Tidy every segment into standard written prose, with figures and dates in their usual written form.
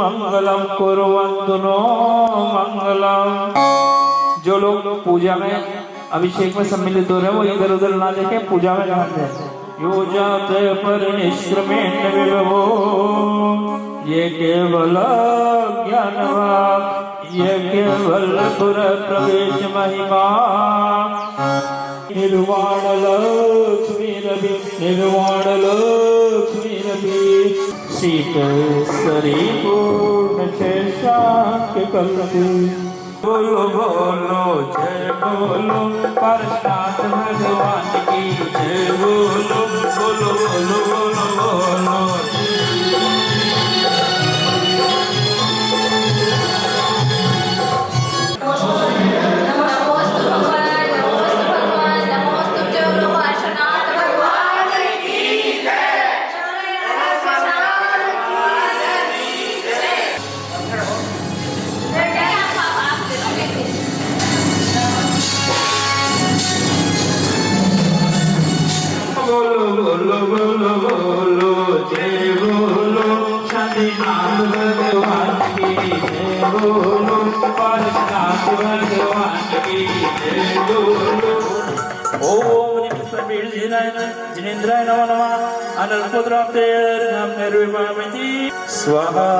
मंगलम कुर्वन्तु नो मंगलम। जो लोग पूजा में अभिषेक में सम्मिलित हो रहे हैं वो इधर उधर ना देखे, पूजा में ध्यान दें। यो जाते पर निष्क्रमेण विभवो, ये केवल ज्ञानवान, ये केवल पुर प्रवेश महिमा। निर्वाण लक्ष्मी रवि, निर्वाण लक्ष्मी रवि, शीतस्वरी पूर्ण शेषांक कल्पी। बोलो बोलो जय बोलो परशुनाथ भगवान की जय। बोलो बोलो बोलो बोलो बोलो। बोलो बोलो बोलो बोलो जय बोलो शांतिनाथ भगवान की जय। बोलो परशुनाथ भगवान की जय। बोलो ओम जिनेन्द्राय नमो नमः। अनल्पद्राप्तेर्घं निर्विभामति स्वाहा।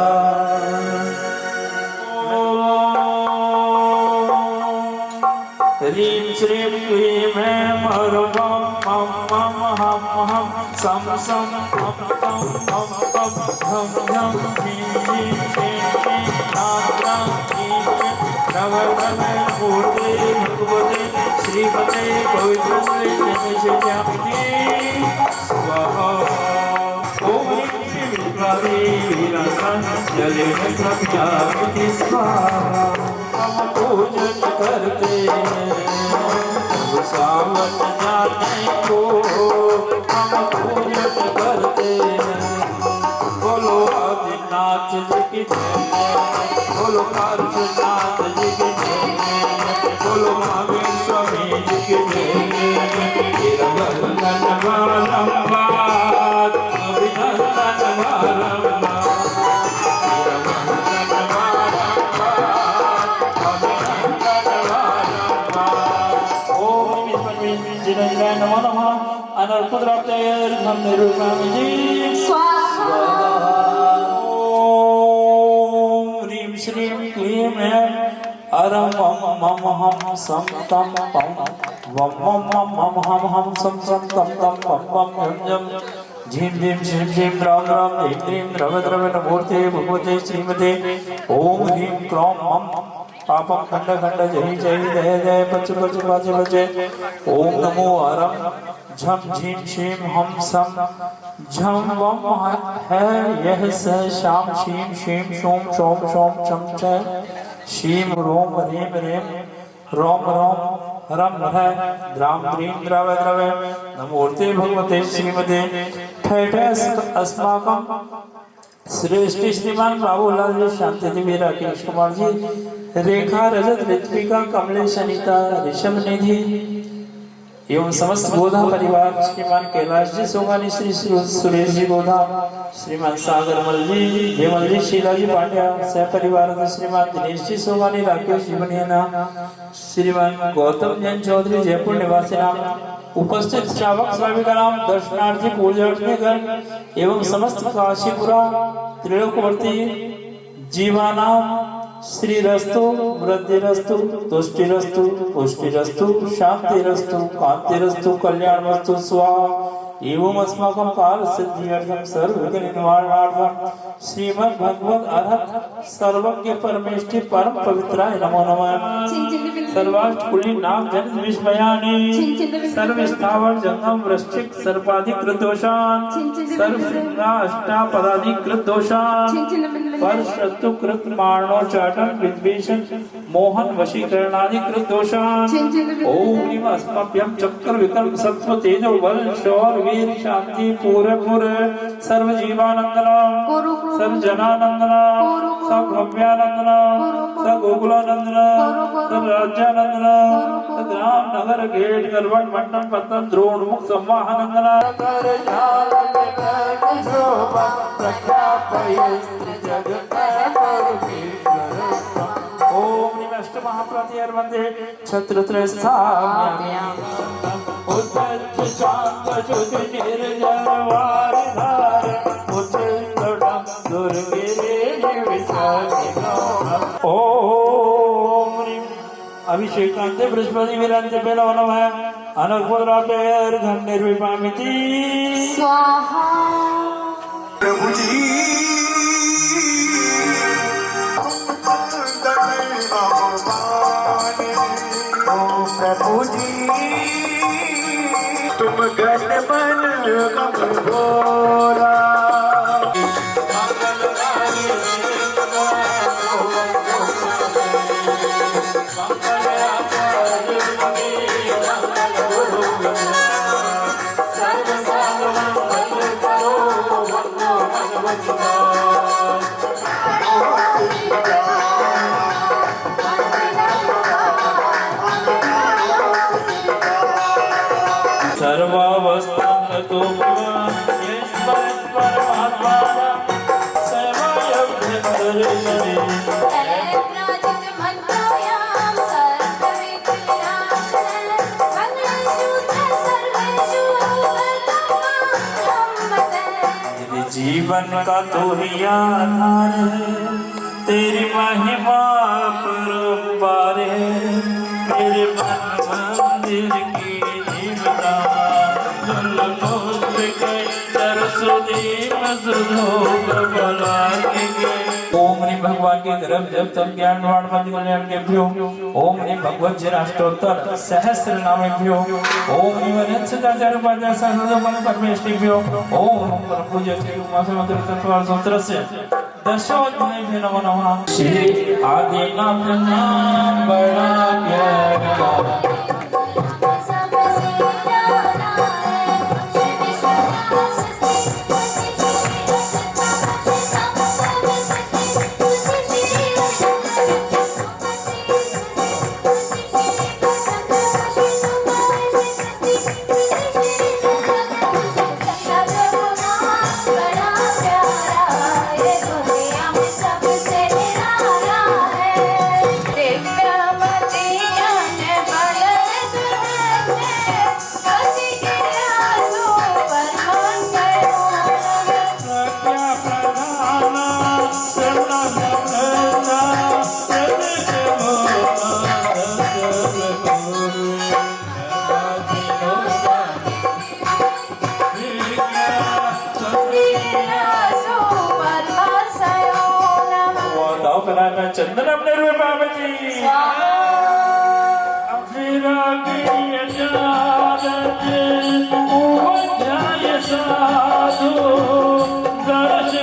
ह्रीं श्रीं क्लीं ऐं ह्रौं मं मं हं हं सं सं हं तं हं तं धं धं ह्रीं ह्रीं श्रीं क्लीं नाद्रां ह्रीं क्लीं नवग्रहे मूर्ते भगवते श्रीमते पवित्रस्मै नमः स्वाहा। ओम ह्रीं विद्वारी वीरसं जले प्रज्ञापति स्वाहा। हम पूजन करते हैं सावन जाने को, हम पूजन करते हैं। बोलो आदिनाथ जी की जय, बोलो परशुनाथ जी की जय, बोलो महावीर स्वामी जी की जय। अभिनंदन बारंबार, अभिनंदन बारंबार, जिनेन्द्राय नमो नमः। अनल्पद्राप्तेर्घं निर्विभामति स्वाहा। ओम ह्रीं श्रीं क्लीं ऐं ह्रौं मं हं सं तं पं वं मं मं हं हं सं सं तं तं पं पं यं यं झीं झीं श्रीं श्रीं द्रौं द्रौं ह्रीं ह्रीं द्रव द्रव नमूर्ते भगवते श्रीमते। ओम ह्रीं क्लौं मं पापम खंड खंड जय जय जय जय पच पच पच पचे। ओम नमो हरम झम झीं शीं हम सम झम वम है यह स शाम शीं शीं शोम शोम शोम चम च शीं रोम ह्रीं ह्रीं रोम रोम रम है द्राम द्रीं द्रव द्रव नमोर्ते भगवते श्रीमते। ठठ अस्माकं श्रेष्ठ श्रीमान बाबूलाल जी, शांति देवी, राकेश कुमार जी, रेखा, रजत, ऋत्विका, कमलेश, अनिता, ऋषभ निधि एवं समस्त गोधा परिवार, श्रीमान कैलाश जी सोगानी, श्री सुरेश जी गोधा, श्रीमान सागर मल जी, हेमल जी, शीला जी पांड्या, सह परिवार श्रीमान दिनेश जी सोगानी, राकेश जी बनियाना, श्रीमान गौतम जैन चौधरी, जयपुर निवासी नाम, उपस्थित श्रावक श्राविका नाम, दर्शनार्थी पूजन एवं समस्त काशीपुरा त्रिलोकवर्ती जीवानाम श्रीरस्तु वृद्धिरस्तु तुष्टिरस्तु पुष्टिरस्तु शांतिरस्तु कांतिरस्तु कल्याणमस्तु स्वाहा। एवं अस्माकं काल सिद्ध्यर्थं सर्वविघ्न निवारणार्थं श्रीमद् भगवद अर्हत सर्वज्ञ परमेष्टि परम पवित्राय नमो नमः। सर्वाष्टकुली नाम जनित विस्मयानि सर्व स्थावर जंगम वृश्चिक सर्पाधिकृत दोषान् सर्व श्रृंगा अष्टापदाधिकृत दोषान् पर शत्रु कृत मारणो चाटन विद्वेषण मोहन वशीकरणादि कृत दोषान ओम ह्रीम अस्मभ्यम चक्र विक्रम सत्व तेजो बल शौर वीर शांति पूरे पूरे सर्व जीवानंदना सर्व जनानंदना सब भव्यानंदना सब गोकुलानंदना सब राज्यानंदना सब राम नगर गेट गलवट मंडन पतन द्रोण मुख संवाहनंदना कर जाल में शोभा प्रख्यापयस्त्र जगत परमेश्वर ओम निमष्ट महाप्रतिहर वंदे छत्रत्रस्थाम्यामि उद्धत शांत शुद्ध निर्जन वारधार उच्चतम दुर्गिरे विशाखिनो ओम अभिषेकांते बृहस्पति विरंते पेलो नमः अनकुद्रापेर घन निर्विपामिति स्वाहा प्रभु जी प्रभु जी तुम गण मन कमजोरा सर्वावस्थांगतो ईश्वर परमात्मा सेवायभ्यन्तरेषणे प्राचित मंत्रोयाम सर्वविद्यानां मंगलसूत्र सर्वेषु मेरे जीवन का तू ही आधार है तेरी महिमा परम्पार है मेरे मन मंदिर की जीवना ओम ह्रीं भगवान के गर्भ जब तक ज्ञानवाण मध्य कल्याण के भ्यो ओम ह्रीं भगवत जनाष्टोत्तर सहस्र नामेभ्यो ओम ह्रीं वनच्छदाचार्य पादा सहस्रमन परमेष्टिभ्यो ओम परम पूज्य श्री उमा समग्र तत्वार सूत्रस्य दशोध्यायभ्यो नमो नमः श्री आदिनाथ नाम बड़ा प्यारा चंदनम निर्विपामति अभिरागी साधु दर्श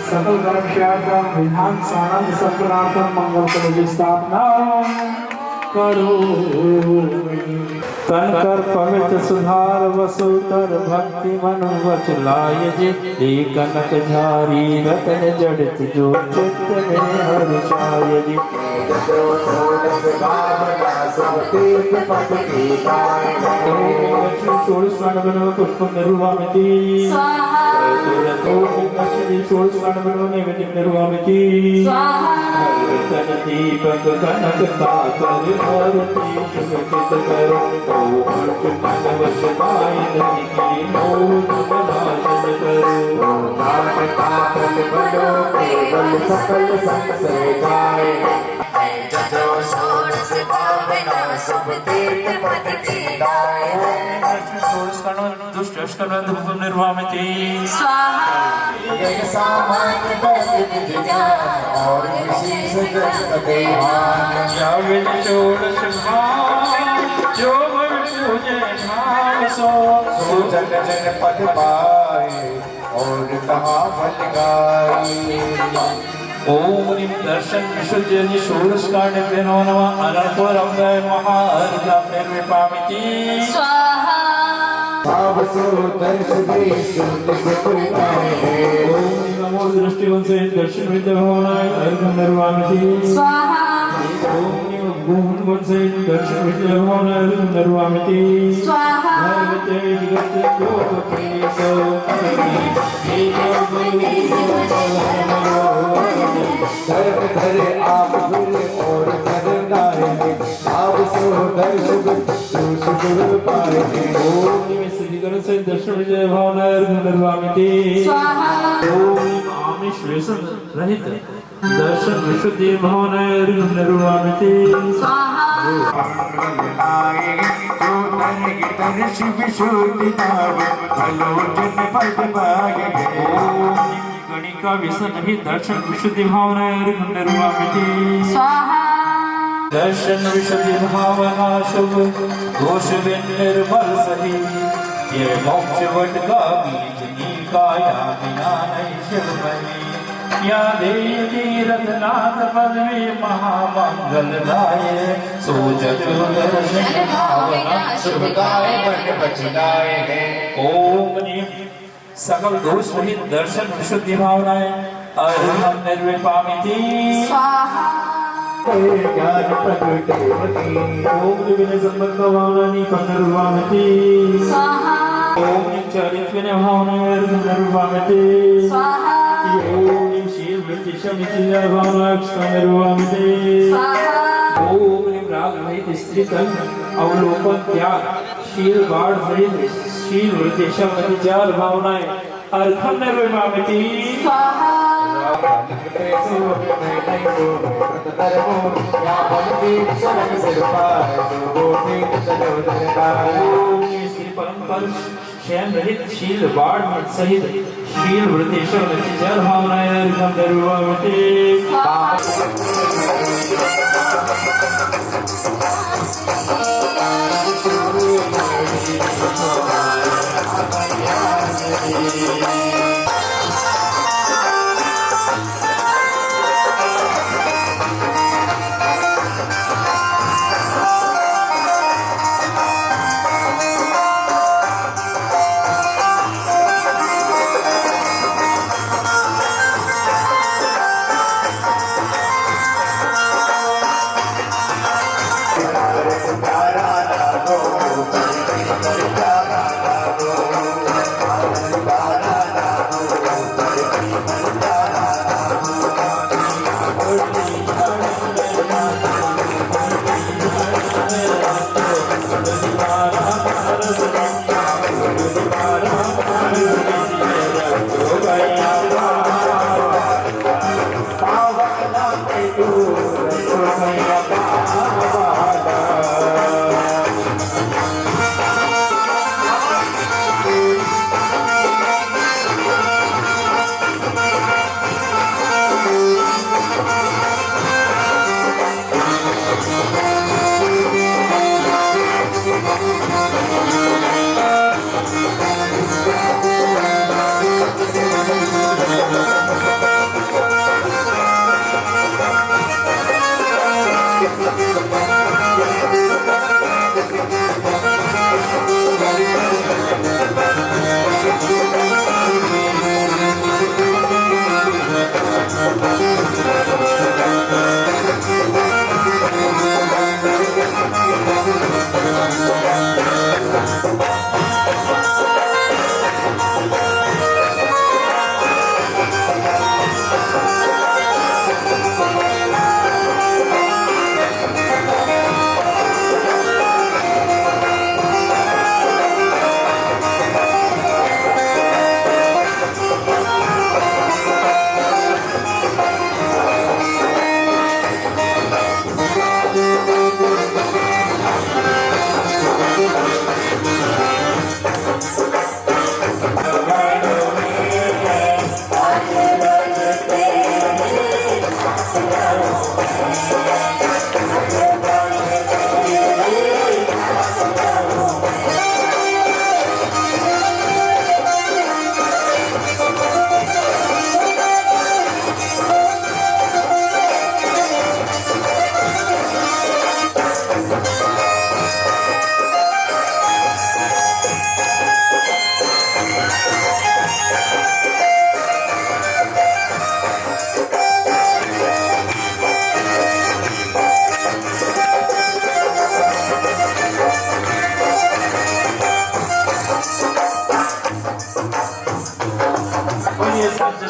सकल कर्मशास्त्रम विधान सानंद संप्रार्थम मंगल कलश स्थापना करो। तन कर पवित्र सुधार वसुतर भक्ति मनु वचलाय जी कनक झारी रतन जड़ित जो चित्त में हर्षाय जी। पुष्प निर्वामिति निर्वामिति दीपक कनक ताकर आरती सुखित करो। सकल संशय जाए जजो षोडश भावना शुभ तीर्थ पद की गाय। दुष्ट धूप निर्वामिति जग सामान्य बल विध जान और विशेष ग्रस्त देवान। या विद षोडश भाव जो विष्णु जय भाव सो जन जन पद पाए और कहा फल गाए। ओम ह्रीं दर्शन विशुद्धि षोडश कांड नमो नमः अनंतो रंगाय महार्घ्यं निर्विपामिति स्वाहा भाव सो दर्श दे शुद्ध सुख गाए। ओम नमो दृष्टिवंत से दर्शन विद्या भवनाय अर्घ्यं निर्वामिति स्वाहा ओम गुण वंत से दर्शन विद्या भवनाय अर्घ्यं निर्वामिति स्वाहा भगवते जगत योग प्रेसो धर्म धरे आप गुरु और करनाए आप सो दर्श गुरु पाए। ओम निवेशिकर से दर्शन विजय भावना निर्वामिति स्वाहा ओम आमिष व्यसन रहित दर्शन विशुद्धि भावना निर्वामिति स्वाहा दर्श विशुद्धि भलोचन पद पाए। ओम गणिका व्यसन रहित दर्शन विशुद्धि भावना निर्वामिति स्वाहा दर्शन विशुद्धि भावना शुभ दोष बिन निर्मल सही ये मोक्ष वट का बीज निकाया बिना नहीं शिव बनी। या देवी रघुनाथ पद में महामंगल लाए सो जजो दर्शन भावना शुभ गाय मन बचनाए हैं। ओम नीम सकल दोष रहित दर्शन विशुद्धि भावनाएं अहम निर्विपामिति स्वाहा ज्ञान प्रगटे ओम विनय संबंध भावना निर्वामिति स्वाहा चारित्र्य भावना निर्वामिते स्वाहा ओम शिव प्रतिशमित भावना निर्वामिते स्वाहा ओम राग रहित स्त्री तन अवलोकन त्याग शील बाढ़ रहित शील प्रतिशमित चार भावनाएं अर्थ निर्वामिते स्वाहा परम शयन रहित शील बाढ़ सहित शील वृद्धेश्वर जल भावनाएं निर्वामिते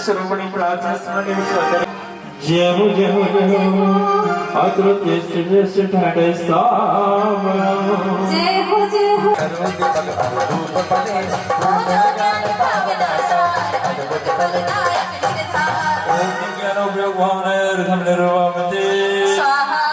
सर्वमणि प्रार्थना स्मरण विश्वास जय हो जय हो जय हो अत्र तेष्ट ठाटे स्थाम जय हो जय हो ज्ञानो प्रयोग भावना निर्वामिते स्वाहा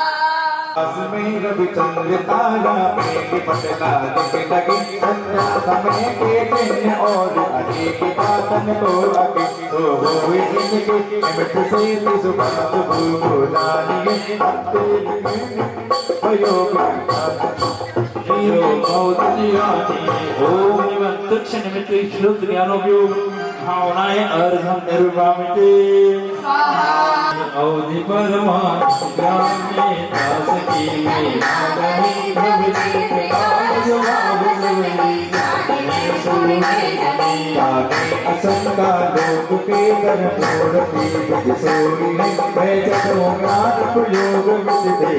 अस्मि रविचंद्र तारा मेघ पटला दिख लगी संध्या समय के चिन्ह और अनेक पातन को अगे तो हुई जिनके निमित्त से सुभाष भूलानिए प्रयोग ओम निमंत्रण निमित्त शुद्ध ज्ञानोपयोग भावनाएं अर्घम निर्वामिते अवधि परमात्मा ज्ञान में दास की में भविष्य असंका लोक के घर मोड़ पीठ सोई है मैं जगो ज्ञान प्रयोग विद दे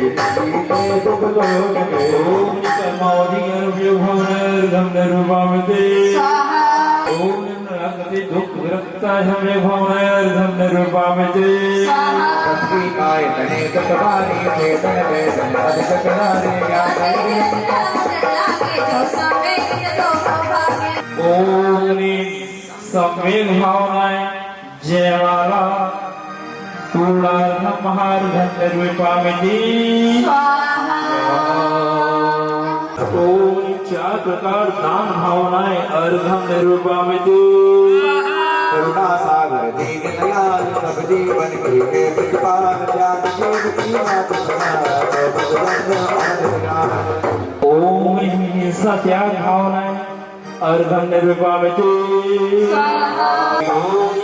दुख लोक में ओम कर्मावधि अनुपयोग भावना अर्घम निर्वामिते स्वाहा ओम नागति दुख विरक्ता हमें भावनाएं अर्घम निरूपामिति स्वाहा पृथ्वी काय तने तकवारी चेतन वेदन अधिक करारे या लागे जो समेत दो भाग्य ओम संवेग भावनाएं जयमाला पूर्णार्घम महार्घम निरूपामिति स्वाहा ओम चार प्रकार दान भावनाएं अर्घम निरूपामिति करुणा सागर दीन दयाल सब जीवन के प्रतिपाल ज्ञान देव की मात ओम सत्याग भावनाएं अर्घम निरूपामिति स्वाहा ओम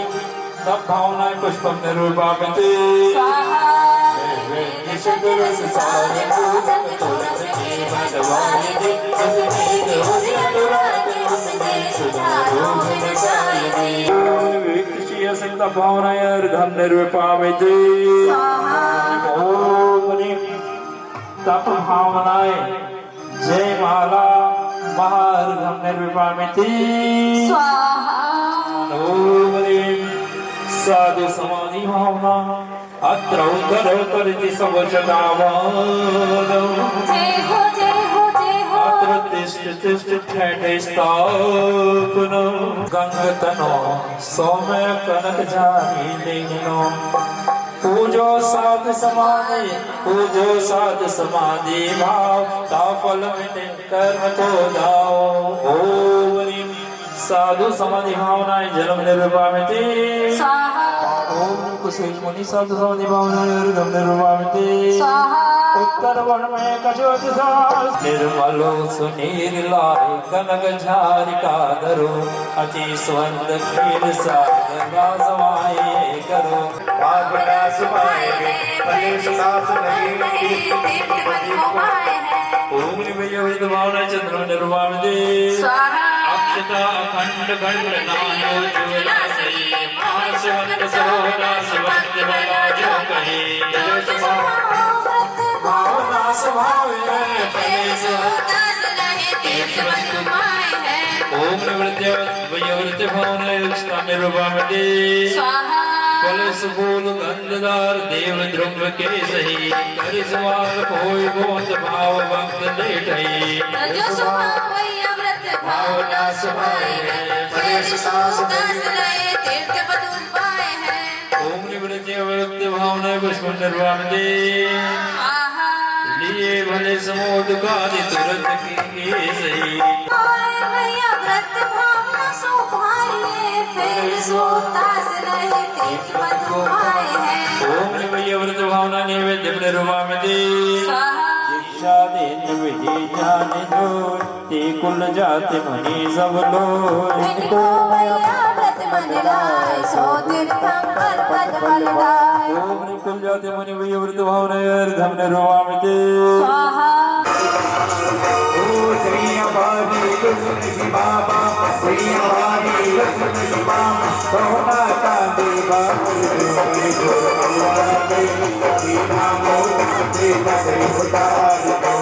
सब भावनाएं पुष्पम निरूपामिति स्वाहा संत भावनाएं अर्घम निरूपामिति ओम तप भावनाएं जयमाला महार्घम निरूपामिति स्वाहा ओम साधु समाधि भावना अत्र उदरतरिति सबचदावादम् जय हो जय हो जय हो अत्र तिष्ठ तिष्ठ ठेठे स्थापनम् गंगतनो सौम्य कनक जानी लिंगनो पूजो साधु समाधि भाव ताफल मिटे कर्म तो दाओ ओम साधु समाधि भावनाएं जन्म निरूपामिति स्वाहा ओम कुशल मुनि साधु समाधि भावनाएं अर्घम निरूपामिति स्वाहा उत्तर वन में कछोज दास निर्मलो सुनीलाय कनक झारिका धरो अति स्वंद खीर सागर राजवाए करो पापना सुपाए फलेश सास नहीं तीर्थ पति को पाए हैं ओम निवयोहित भावना चंद्र निरूपामिति स्वाहा अक्षता अखंड खंड नायो चूला सही महाशिवंत सरोदा शिवंत बला जो कहे भावना स्वभावे फलेश ओम निवृत्ति भावना युक्ता निरूपामिति स्वाहा कलश फूल गंधदार देव ध्रुव के सही करिश्माल कोई गोत भाव भक्त लेटई जो सुभावैया व्रत भावना सुभाए फलेश सास दास रहे तीर्थ पदुम पाए हैं ओम निवृत्ति व्यक्ति भावना पुष्प निर्वाणदे स्वाहा लिए भले समोद कादि तुरंत की सही भैया व्रत भावना सुभाए फिर सो दास रहे तीर्थ पदुम पाए हैं ओम निवृत्ति व्रत भावना नैवेद्य निर्वाणदे स्वाहा दीक्षा देन विधि जान जो ते कुल जाति मुनि सब लोग इनको भैया व्रत मन लाए सो तीर्थम पर पद फल लाए ओम कुल जाति मुनि वृद्ध भावना अर्घम निरूपामिति स्वाहा ओ श्री अबादी कृष्ण बाबा श्री अबादी कृष्ण बाबा सोना चांदी बाबू जो अल्लाह के नामो ते बसे उतार दो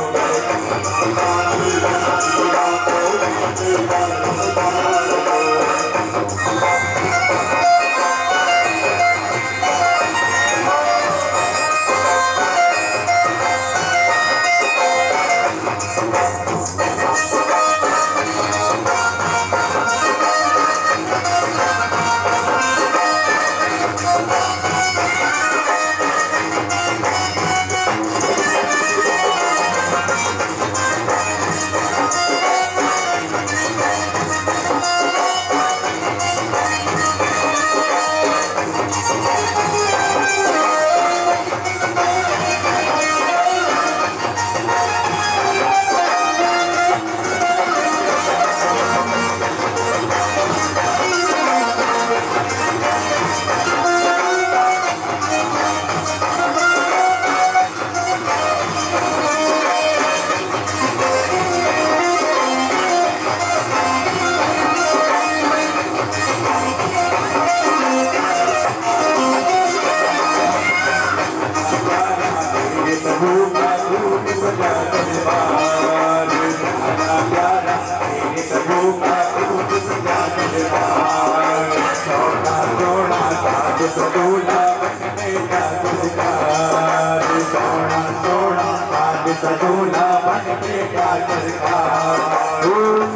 सोना सोना साज सदूला बनने का सरकार सोना सोना साज सदूला बनने का सरकार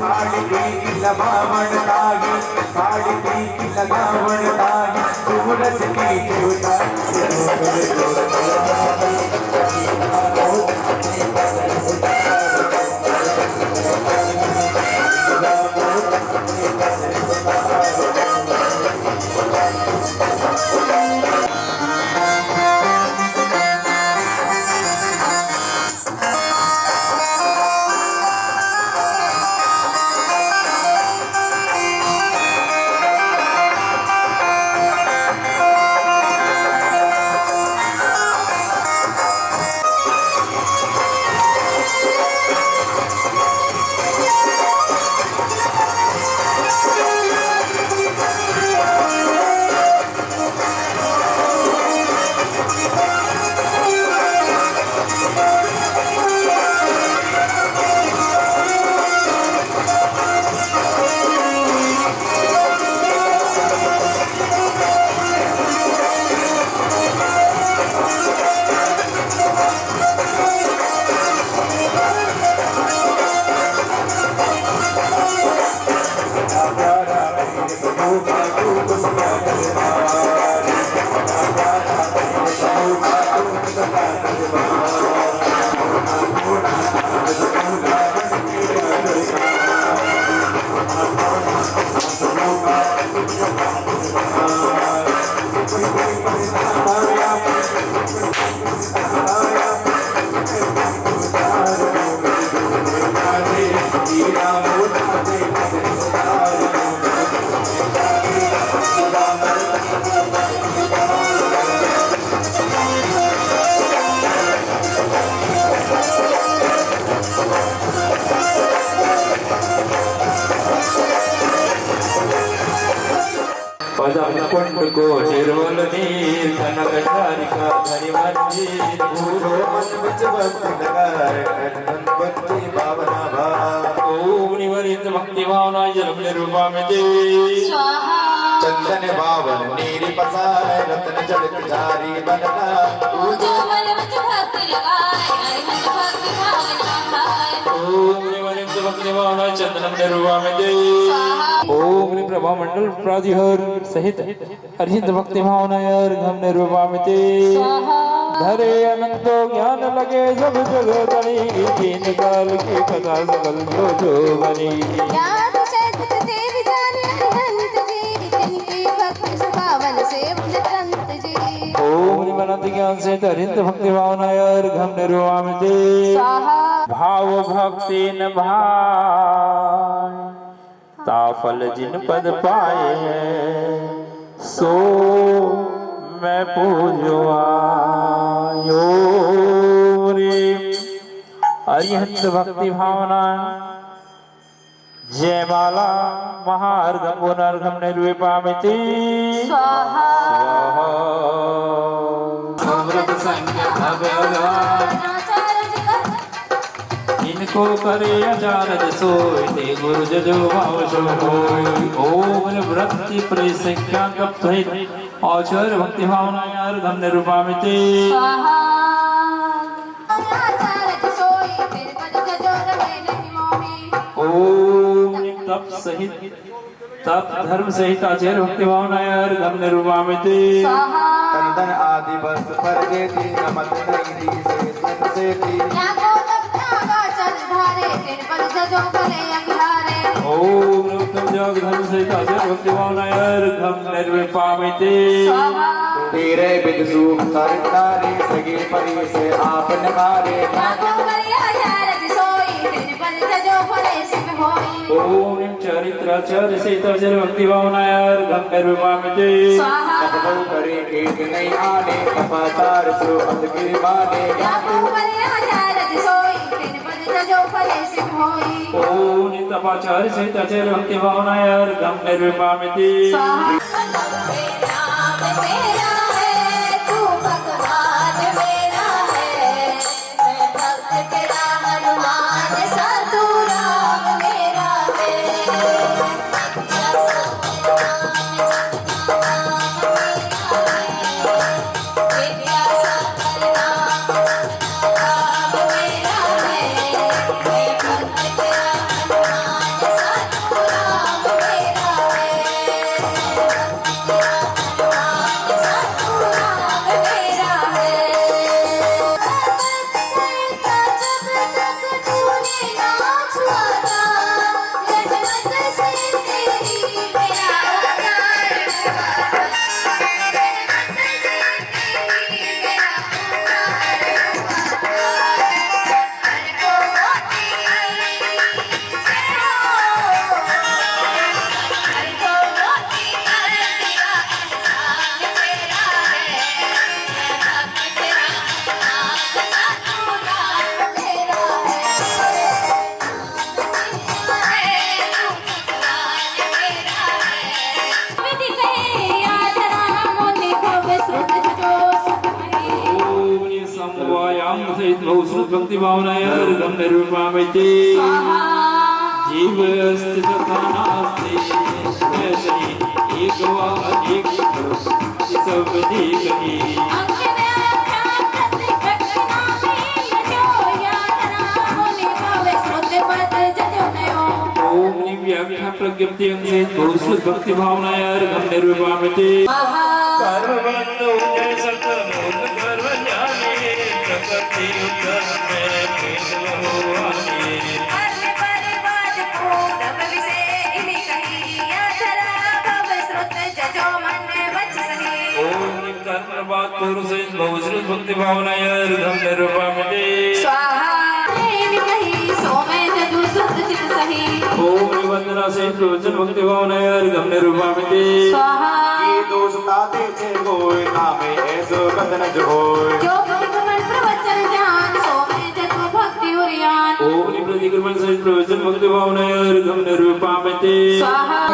साड़ी की लगावण तागी साड़ी की लगावण तागी सूरज की देवता पदम कुंड को निर्मल नीर कनक धारिका धरि मंजीर भूलो मन विच भक्ति लगाए अनंत भक्ति भावना भाव ओम निवरित भक्ति भावना जन्म निरूपा में दे स्वाहा चंदन बावन नीरी पसाए रत्न जलित जारी बनना पूजो मन विच भक्ति लगाए अरिहंत भक्ति भावना भाए ओम निवरित भक्ति भावना चंदन निरूपा में दे स्वाहा ओम प्रभा मंडल प्रादिहर सहित अरिहंत भक्ति भावना घम निरूपा में दे स्वाहा धरे अनंत ज्ञान लगे जब जगह तनी तीन काल की कथा सकल जो जो बनी ज्ञान सहित देव जाने अरिहंत जी तिनकी भक्ति सुभावन से संत जी ओम निमनंत ज्ञान से अरिहंत भक्ति भावना घम निरूपा में दे स्वाहा भाव भक्ति न भाई ताफल जिन पद पाए हैं सो मैं पूजो आयो रे अरिहंत भक्ति भावना जयमाला महार्घम पुनर्घम निर्विपा मिति स्वाहा स्वाहा संख्या भगवान इनको करे अचारज सोय ते गुरु जजो भाव सो होय ओम वृत्ति प्रसंख्या कप्त औचर भक्ति भावना यार धम निरूपा में ते स्वाहा आचार्य सोई तेरे पद जजो रहे नहीं मोही ओम तप सहित तप धर्म सहित आचार्य भक्ति भावना यार धम निरूपा में ते स्वाहा कंदन आदि वस्त्र पर देती नमक नहीं दी से दी याको तपना चल धारे तेरे पद जजो कले अंगारे ओम उत्तम जग धर्म सहित आचार्य भक्ति भावना यार धम निरूपा में ते स्वाहा तेरे विद सूख सरकारी सगे परी से आपन मारे याको कले आचार्य सोई तेरे पद जजो कले सिद्ध होई ओम चरित्राचार्य सहित आचार्य भक्ति भावना यार धम निरूपा में ते स्वाहा तपो करे एक नहीं आने तपाचार सो अदगिर माने याको कले आचार्य सोई तेरे पद जजो कले सिद्ध होई ओम तपाचार्य सहित आचार्य भक्ति भावना यार धम निरूपा में ते स्वाहा नाम तेरा है तू भगवान मेरा है मैं भक्त तेरा हनुमान सा तू राम मेरा है बहुश्रुत भक्ति भावनाय अर्घं निरूपयामि जीव अस्ति तथा नास्ति वैसे एक वा अनेक सब देखी ओम व्याख्या प्रज्ञप्ति अंगे बहुश्रुत भक्ति भावनाय अर्घं निरूपयामि कर्मबंधु जय सतमूल कर्म जाने प्रकृति उत्तर में भेद भगवानी ओम कर्मबाद पुरुष बहुश्रुत भक्ति भावनाय अर्घं निरूपयामि ओम वंदना से प्रवचन भक्ति भावनाय अर्घं निरूपयामि ये दोष ताते छे होय नामे ऐसो कथन जो होय ओम प्रतिक्रमण से प्रवचन भक्ति भावनाय अर्घं निरूपयामि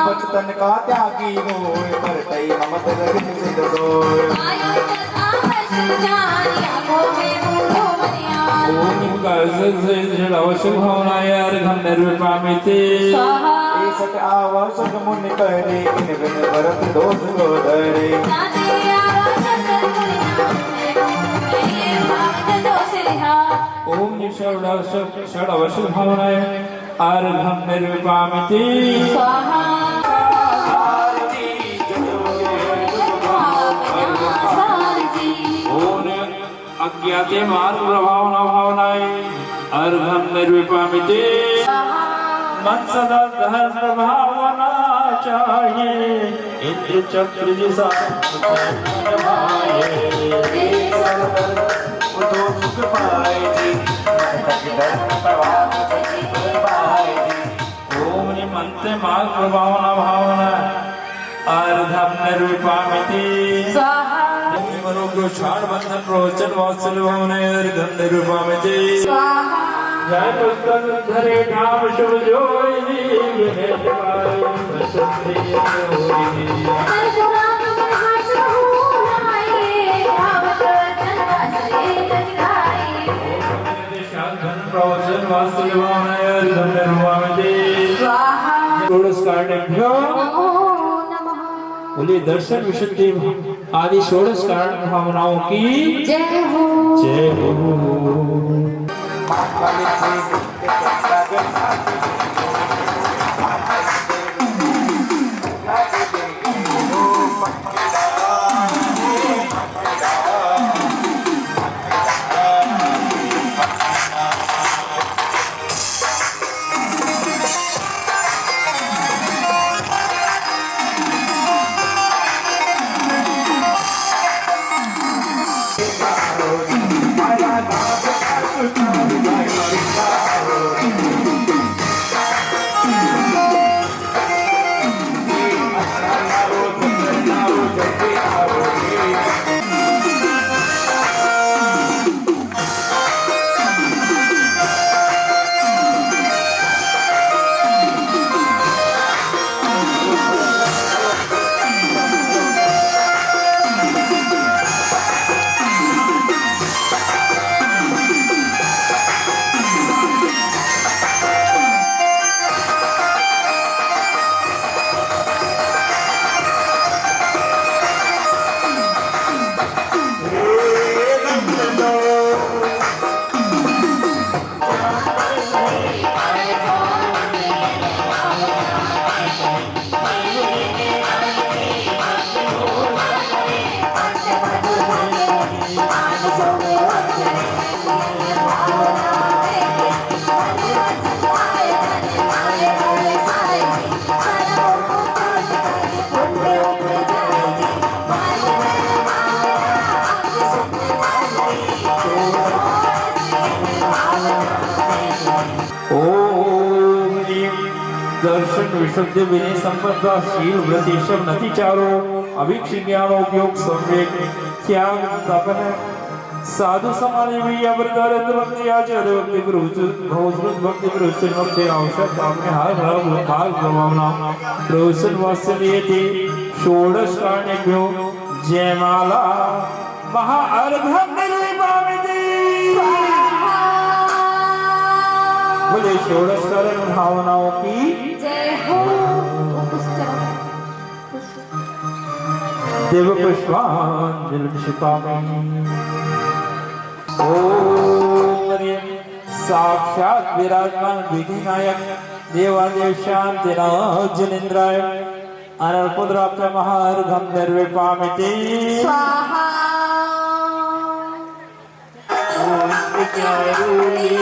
बचतन का त्यागी होय करतई ममत रहित सिद्ध सोय ओम कायसे से अवश्य भावनाय अर्घं निरूपयामि सत आवश्यक मुनि करे इन बिन भरत दोष को धरे ओम षड अवश्य भावनाय अर्घं निरूपयामि ओम अज्ञाते मार्ग प्रभावना भावनाय अर्घं निरूपयामि मन सदा धर्म भावना चाहिए इंद्र चक्र जैसा उतो सुख पाए जी धर्म प्रभाव पाए जी ओम मंत्र मार्ग प्रभावना भावना अर्घं निरूपयामि मनो क्षाण बंधन प्रवचन वात्सल्य भावनाय अर्घं निरूपयामि जय पुस्तक धरे नाम शुभ जोई विने जवाई बसंती होई शांतन प्रवचन वात्सल्य भावनाय अर्घं निरूपयामि षोडश कारणेभ्यो बोलिए दर्शन विशुद्धि आदि षोडश कारण भावनाओं की जय हो जय हो दर्शन विशुद्धि विनय संपदा शील व्रतिशम नति चारो अभिक्षि ज्ञानोपयोग संवेग त्याग तपन साधु समाज में अवरदारत भक्ति आचार्य भक्ति भौसृत भक्ति प्रवचन भक्ति आवश्यक सामने हार भाग प्रभावना प्रवचन वात्सल्य थे षोडश कारणेभ्यो जयमाला महा अर्घं निरूपयामि बोले षोडश करण भावनाओं की जय हो। देव पुष्पांजलि क्षिपामि। ओम हरिः साक्षात विराजमान विधिनायक देवादेव शांतिनाथ जनेन्द्राय अनर्पुद्राप्त महार्घं निर्विपामिति स्वाहा। ओम विद्यारूढी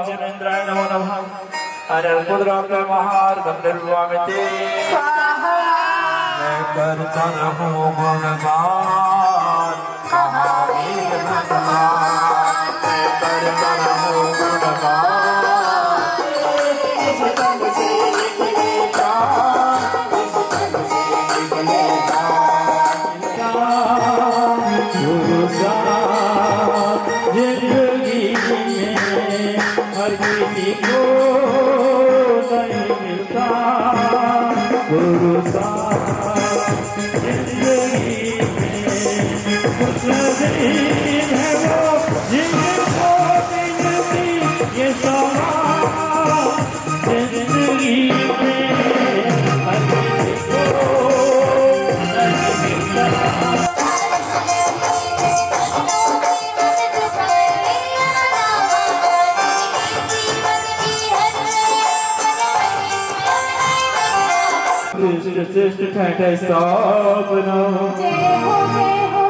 जनेन्द्राय नमो नमः। अनर्पुद्राप्त महार्घं निर्विपामिति स्वाहा। मैं करता हूँ गुणगान महावीर भगवान मैं करता हूँ गुणगान इस जग से निकले इस जग से निकले गुरु साहब जिंदगी में हर किसी को नहीं मिलता गुरु साहब जिंदगी में कुछ नसीब है वो जिनको मिलती ये सवाल जिंदगी में हर किसी को नहीं मिलता। श्रेष्ठ ठाठा स्थापना जय हो जय हो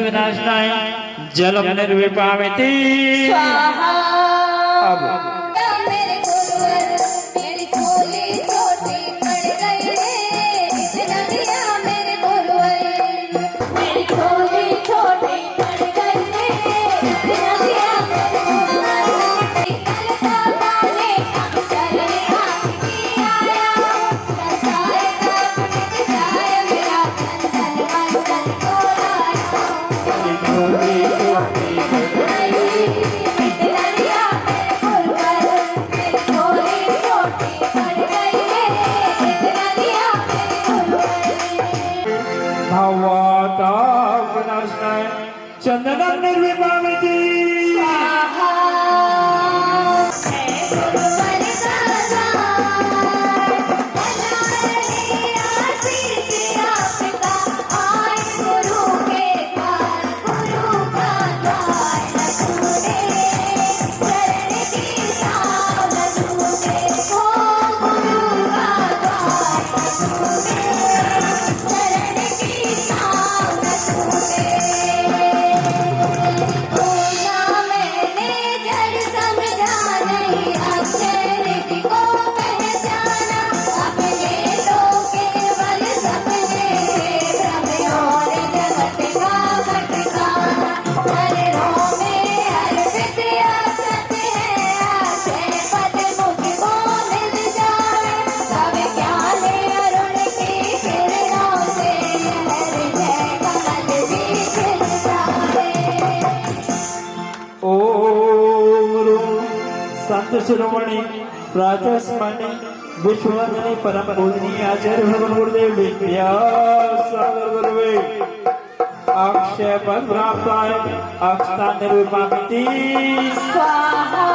विनाशनाय जलम निर्विपामिति स्वाहा। अब मेरे गुरुवर मेरी झोली छोटी पड़ गई रे इस नदिया मेरे गुरुवर मेरी झोली छोटी पड़ गई रे इस नदिया मेरे गुरुवर कल का ने हम चले आके आया संसार का पट जाए मेरा कंचन मंगल को लाया भावाता विनाशनाय चंदनम निर्विपामिति संत शिरोमणि प्रातस्मरणि विश्ववंदनी परम पूजनीय आचार्य भगवान गुरुदेव विद्यासागर गुरुवे अक्षय पद प्राप्त अक्षता निर्विपामिति स्वाहा।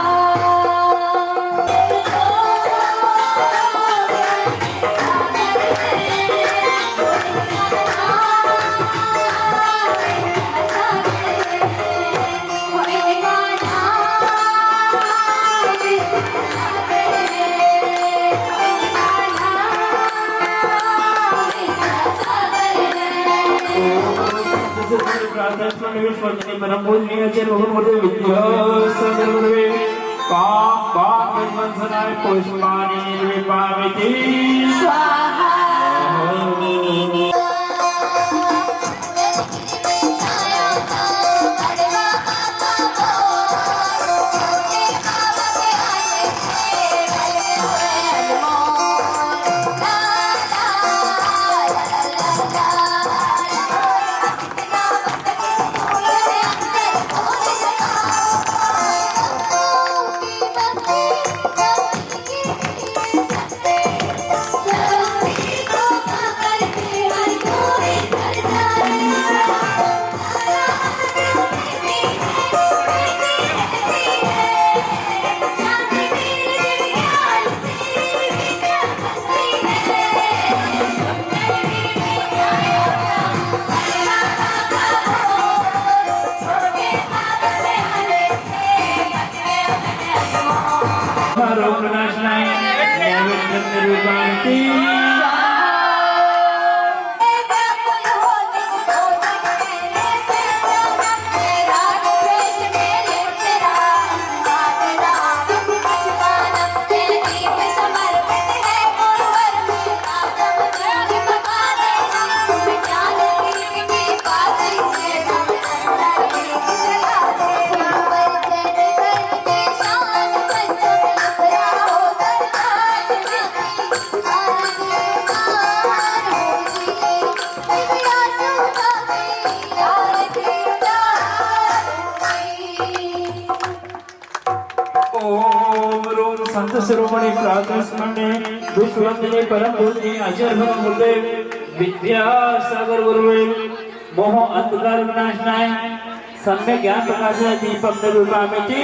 सर्वोपरि प्रार्थना स्मरण विश्वंतने परम पूजनीय आचार्य भगवान गुरुदेव विद्यासागर गुरुवे काम विद्वंसनाय पुष्पाणि निर्विपामिति स्वाहा संत शिरोमणि प्रातः स्मरणे विश्ववंदने परम पूजनीय आचार्य भगवान गुरुदेव विद्यासागर गुरुवे मोह अंधकार विनाशनाय सम्यक ज्ञान प्रकाशाय दीपक निर्विपामिति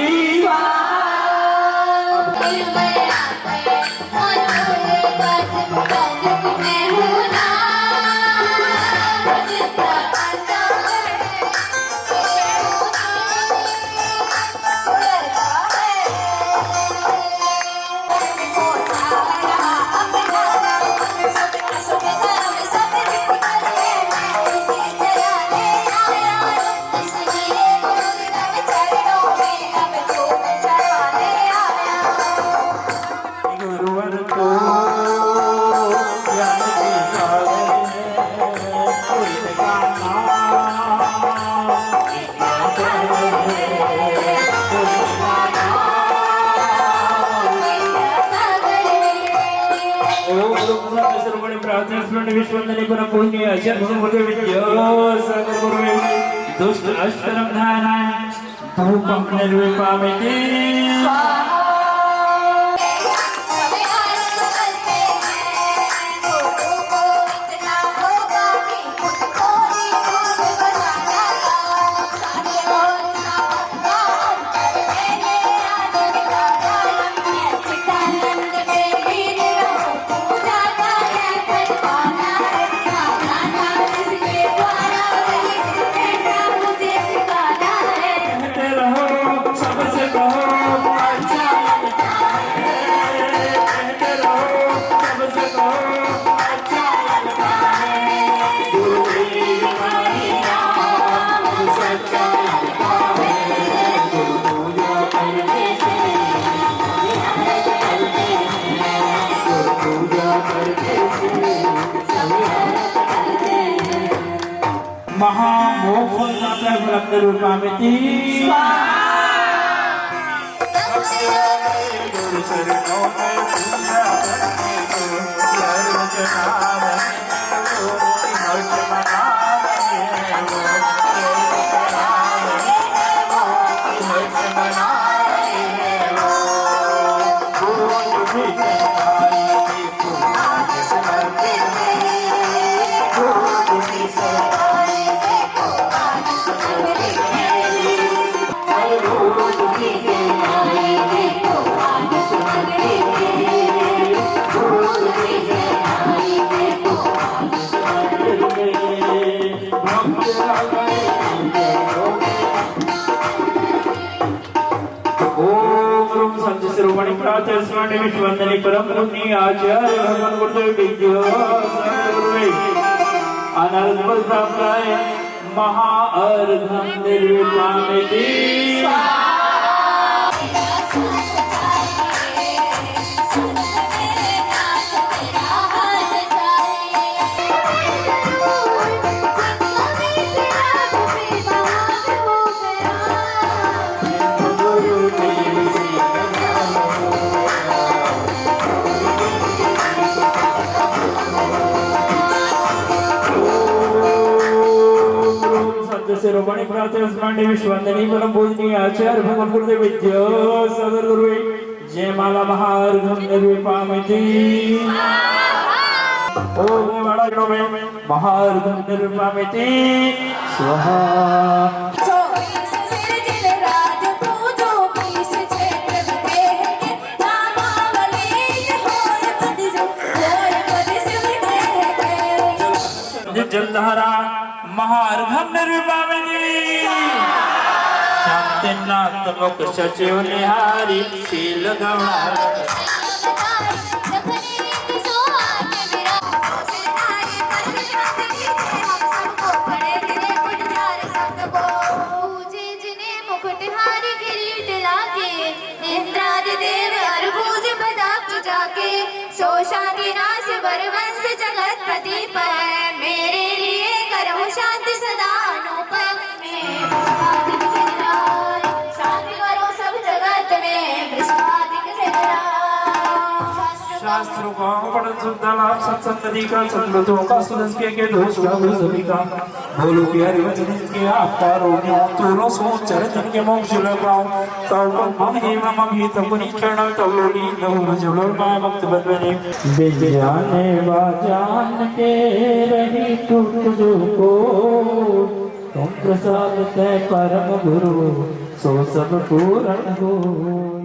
विश्ववंदने परम पूजनीय आचार्य भगवान गुरुदेव विद्यासागर गुरुवे दुष्ट अष्टरम धानाय धूपम निर्विपामिति महामोक्षामिति विश्ववंदने परम पूजनीय आचार्य भगवान गुरुदेव विद्यासागर गुरुवे अनंत फल प्राप्त महाअर्घ्यं निर्विपामिति रोपणी प्रातस्मांडे विश्वंदनी परम पूजनीय आचार्य भगवान गुरुदेव विद्या सदर गुरुवे जय माला महाअर्घ्यं निर्विपामिति ओम वाणाग्नो में महाअर्घ्यं निर्विपामिति स्वाहा जलधारा महाअर्घ्यं निर्विपामिति शांतिनाथमुख सचिव निहारी शील गौड़ा वरवंश जगत प्रदीप है मेरे लिए करो शांति सदा अनुपम शांति करो सब जगत में विश्वादिक शास्त्रों का पढ़न सुनता लाभ सत्संगति का सत्संगतों का सुदस के दोष का सभी का बोलो कि हरि वचन के आपका रोण्यो तोलो सो चरण के मोक्ष लगाओ तब मम ही तपनी चरण तब लोली नव जलोल माय भक्त बंदने विज्ञाने वाजान के रही टूट जो को तुम प्रसाद ते परम गुरु सो सब पूर्ण हो